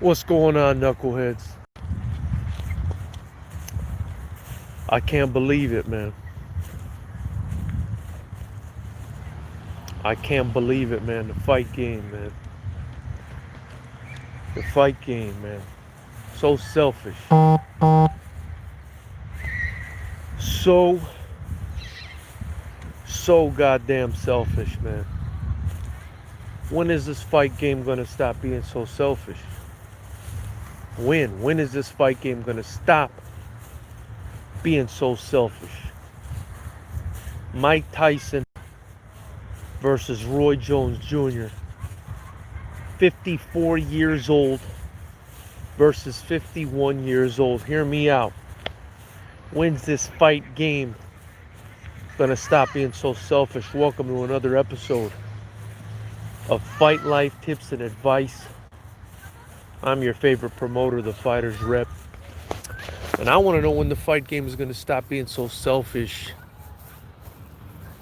What's going on, knuckleheads? I can't believe it, man. I can't believe it, man. The fight game, man. The fight game, man. So selfish. So goddamn selfish, man. When is this fight game gonna stop being so selfish? When? When is this fight game gonna stop being so selfish? Mike Tyson versus Roy Jones Jr. 54 years old versus 51 years old. Hear me out. When's this fight game gonna stop being so selfish? Welcome to another episode of Fight Life Tips and Advice. I'm your favorite promoter, the Fighter's Rep. And I want to know when the fight game is going to stop being so selfish.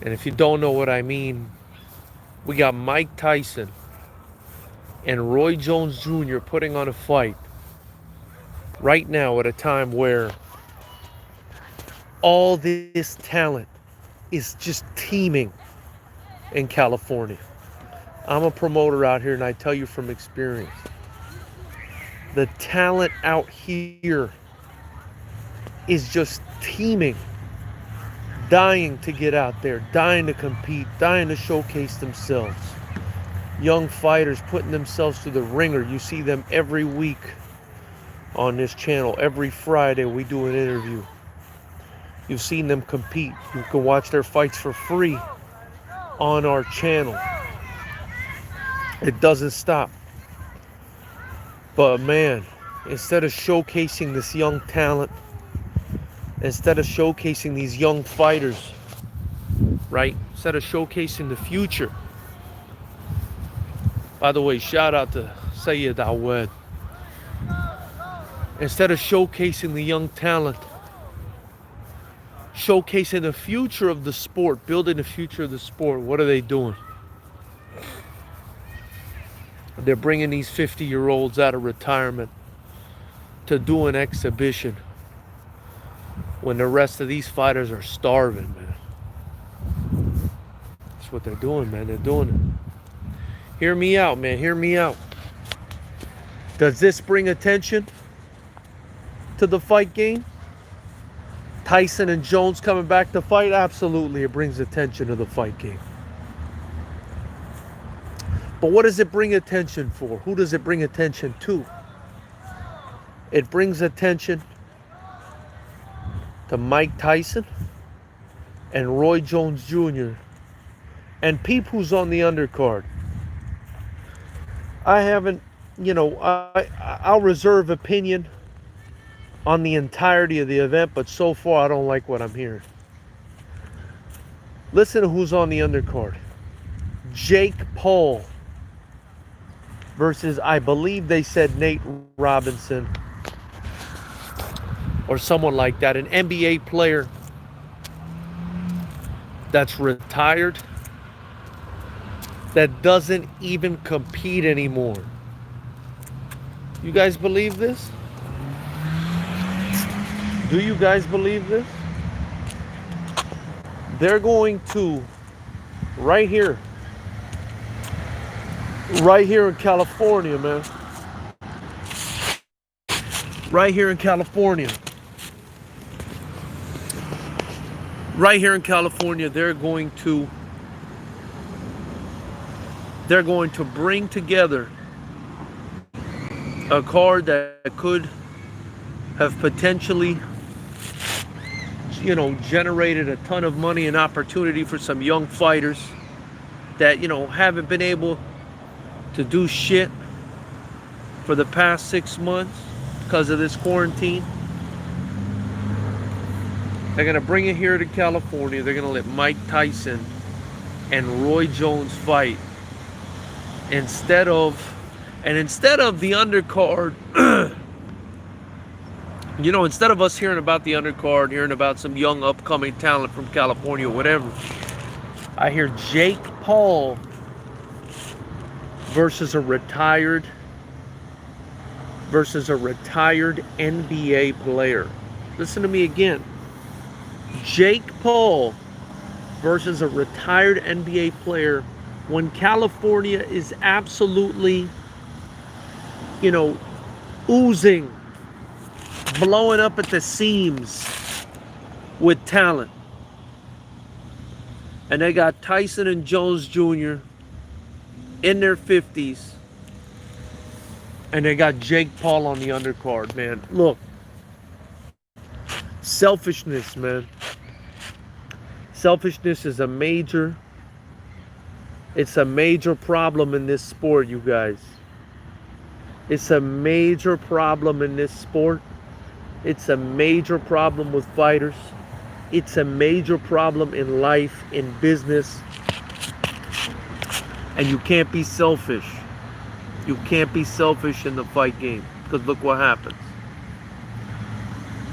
And if you don't know what I mean, we got Mike Tyson and Roy Jones Jr. putting on a fight right now at a time where all this talent is just teeming in California. I'm a promoter out here, and I tell you from experience, the talent out here is just teeming, dying to get out there, dying to compete, dying to showcase themselves. Young fighters putting themselves through the ringer. You see them every week on this channel. Every Friday we do an interview. You've seen them compete. You can watch their fights for free on our channel. It doesn't stop. But man, instead of showcasing this young talent, instead of showcasing these young fighters, right? Instead of showcasing the future. By the way, shout out to Sayed Awed. Instead of showcasing the young talent, showcasing the future of the sport, building the future of the sport, what are they doing? They're bringing these 50-year-olds out of retirement to do an exhibition when the rest of these fighters are starving, man. That's what they're doing, man. They're doing it. Hear me out, man. Hear me out. Does this bring attention to the fight game? Tyson and Jones coming back to fight? Absolutely, it brings attention to the fight game. But what does it bring attention for? Who does it bring attention to? It brings attention to Mike Tyson and Roy Jones Jr. and peep who's on the undercard. I haven't, I'll reserve opinion on the entirety of the event, but so far I don't like what I'm hearing. Listen to who's on the undercard. Jake Paul versus, I believe they said, Nate Robinson or someone like that, an NBA player that's retired, that doesn't even compete anymore. You guys believe this? Do you guys believe this? They're going to, right here in California, man. Right here in California. Right here in California, they're going to bring together a card that could have potentially, generated a ton of money and opportunity for some young fighters that, haven't been able to do shit for the past 6 months because of this quarantine. They're going to bring it here to California. They're going to let Mike Tyson and Roy Jones fight instead of the undercard. Instead of us hearing about the undercard, hearing about some young upcoming talent from California, whatever, I hear Jake Paul versus a retired versus a retired NBA player. Listen to me again. Jake Paul versus a retired NBA player when California is absolutely, you know, oozing, blowing up at the seams with talent. And they got Tyson and Jones Jr. in their 50s. And they got Jake Paul on the undercard, man. Look, selfishness, man. Selfishness is it's a major problem in this sport, you guys. It's a major problem in this sport. It's a major problem with fighters. It's a major problem in life, in business. And you can't be selfish. You can't be selfish in the fight game, because look what happens.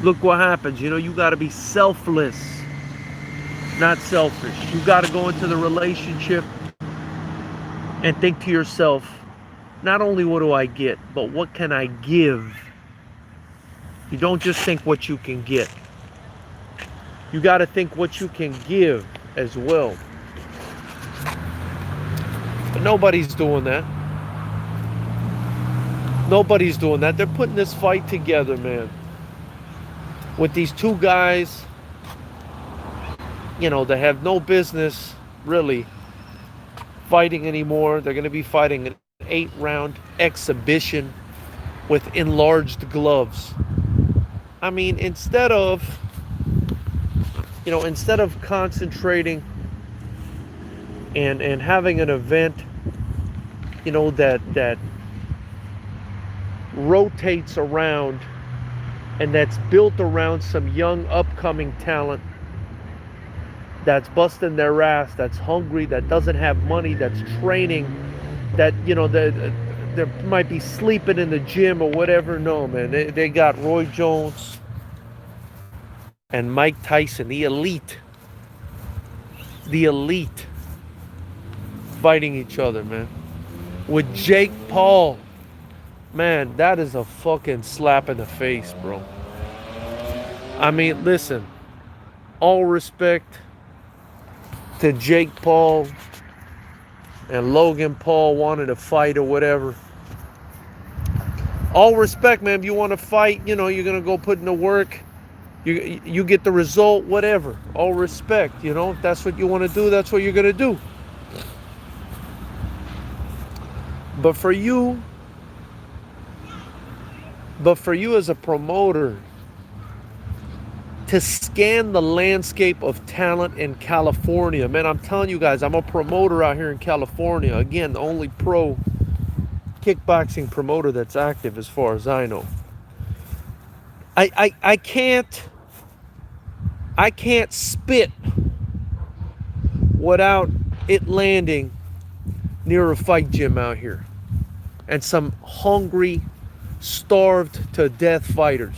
Look what happens. You know, you got to be selfless, not selfish. You got to go into the relationship and think to yourself, not only what do I get, but what can I give? You don't just think what you can get. You got to think what you can give as well. But nobody's doing that. Nobody's doing that. They're putting this fight together, man, with these two guys, you know, that have no business really fighting anymore. They're going to be fighting an 8-round exhibition with enlarged gloves. I mean, instead of concentrating and having an event, you know, that rotates around and that's built around some young upcoming talent that's busting their ass, that's hungry, that doesn't have money, that's training, that, you know, they might be sleeping in the gym or whatever. No, man, they got Roy Jones and Mike Tyson, the elite fighting each other, man. With Jake Paul, man, that is a fucking slap in the face, bro. I mean, listen, all respect to Jake Paul and Logan Paul wanting to fight or whatever. All respect, man. If you want to fight, you know, you're going to go put in the work. You get the result, whatever. All respect, you know. If that's what you want to do, that's what you're going to do. But for you as a promoter, to scan the landscape of talent in California, man, I'm telling you guys, I'm a promoter out here in California. Again, the only pro kickboxing promoter that's active as far as I know. I can't spit without it landing near a fight gym out here and some hungry, starved to death fighters.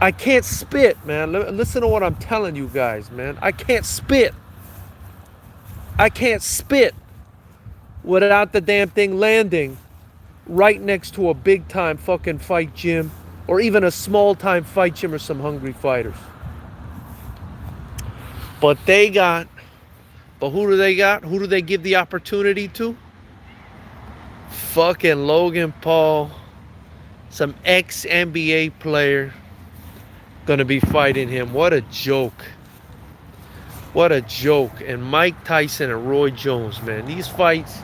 I can't spit, man. Listen to what I'm telling you guys, man. I can't spit. I can't spit without the damn thing landing right next to a big time fucking fight gym, or even a small time fight gym, or some hungry fighters. But who do they got? Who do they give the opportunity to? Fucking Logan Paul, some ex-NBA player, gonna be fighting him. What a joke. What a joke. And Mike Tyson and Roy Jones, man. These fights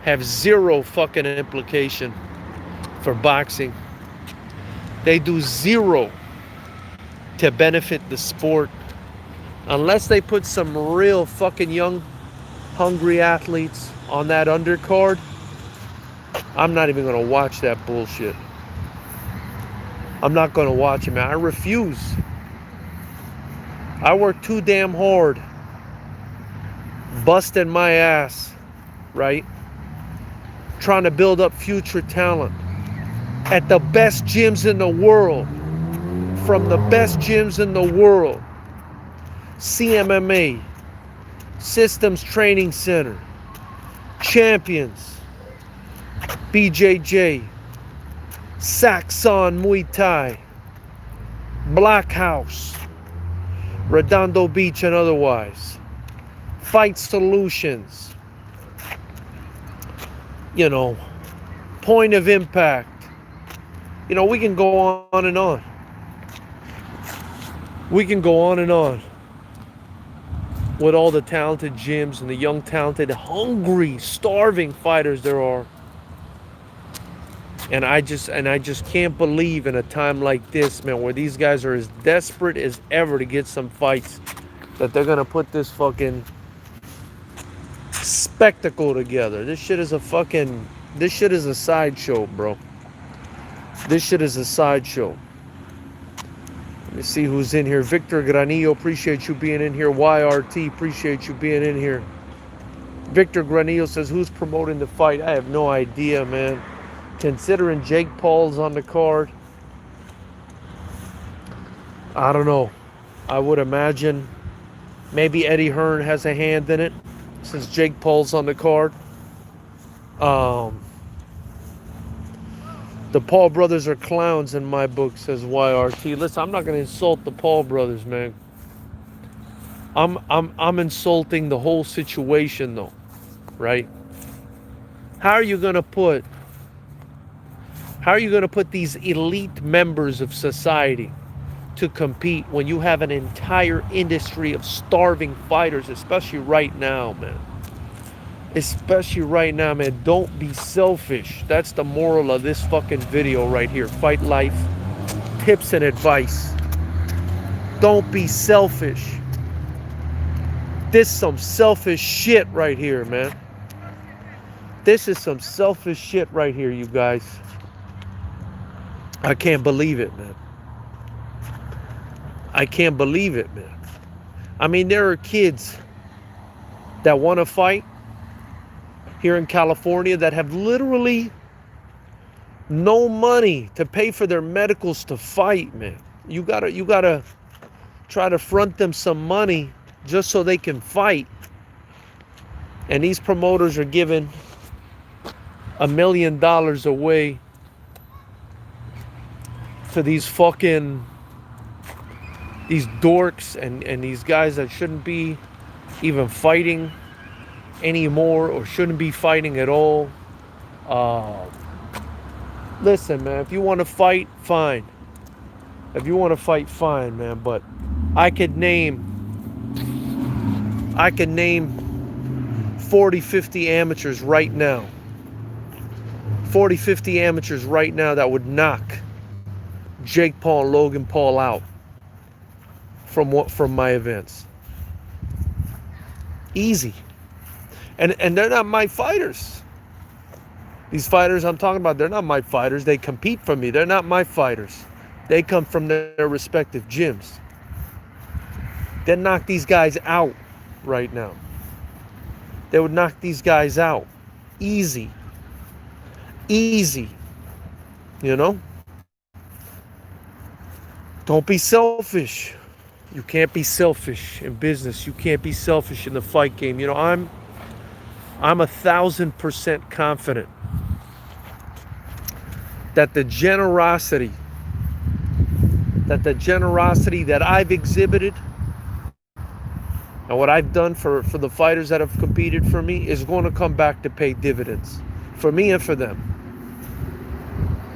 have zero fucking implication for boxing. They do zero to benefit the sport. Unless they put some real fucking young, hungry athletes on that undercard, I'm not even going to watch that bullshit. I'm not going to watch it, man. I refuse. I work too damn hard, busting my ass, right? Trying to build up future talent at the best gyms in the world, from the best gyms in the world. CMMA, Systems Training Center, Champions, BJJ, Saxon Muay Thai, Black House, Redondo Beach and otherwise, Fight Solutions, you know, Point of Impact. You know, we can go on and on. We can go on and on with all the talented gyms and the young, talented, hungry, starving fighters there are. And I just can't believe in a time like this, man, where these guys are as desperate as ever to get some fights, that they're gonna put this fucking spectacle together. This shit is a sideshow, bro. This shit is a sideshow. Let me see who's in here. Victor Granillo, appreciate you being in here. YRT, appreciate you being in here. Victor Granillo says, who's promoting the fight? I have no idea, man. Considering Jake Paul's on the card, I don't know. I would imagine maybe Eddie Hearn has a hand in it, since Jake Paul's on the card. The Paul brothers are clowns in my book, says YRT. Listen, I'm not going to insult the Paul brothers, man. I'm insulting the whole situation, though, right? How are you going to put these elite members of society to compete when you have an entire industry of starving fighters, especially right now, man? Especially right now, man. Don't be selfish. That's the moral of this fucking video right here. Fight Life tips and advice. Don't be selfish. This is some selfish shit right here, man. This is some selfish shit right here, you guys. I can't believe it, man. I can't believe it, man. I mean, there are kids that want to fight here in California that have literally no money to pay for their medicals to fight, man. You gotta try to front them some money just so they can fight. And these promoters are giving $1 million away to these dorks and these guys that shouldn't be even fighting anymore, or shouldn't be fighting at all. Listen, man, if you want to fight, fine. If you want to fight, fine, man. But I could name 40, 50 amateurs right now. 40, 50 amateurs right now that would knock Jake Paul and Logan Paul out from my events. Easy. And they're not my fighters. These fighters I'm talking about, they're not my fighters. They compete for me. They're not my fighters. They come from their respective gyms. They knock these guys out right now. They would knock these guys out. Easy. Easy. You know? Don't be selfish. You can't be selfish in business. You can't be selfish in the fight game. You know, I'm 1,000% confident that the generosity that I've exhibited and what I've done for the fighters that have competed for me is going to come back to pay dividends for me and for them.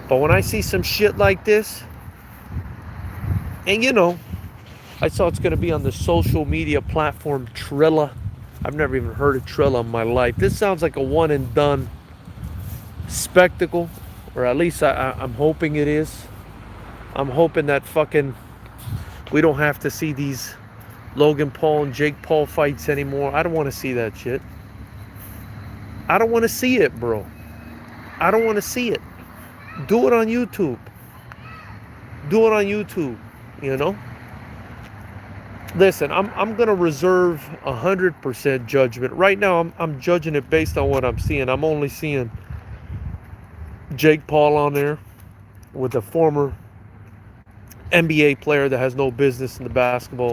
But when I see some shit like this, and you know, I saw it's going to be on the social media platform Trilla. I've never even heard of Trilla in my life. This sounds like a one and done spectacle, or at least I'm hoping it is. I'm hoping that we don't have to see these Logan Paul and Jake Paul fights anymore. I don't want to see that shit. I don't want to see it, bro. I don't want to see it. Do it on YouTube. Do it on YouTube, you know? Listen, I'm going to reserve 100% judgment. Right now, I'm judging it based on what I'm seeing. I'm only seeing Jake Paul on there with a former NBA player that has no business in the basketball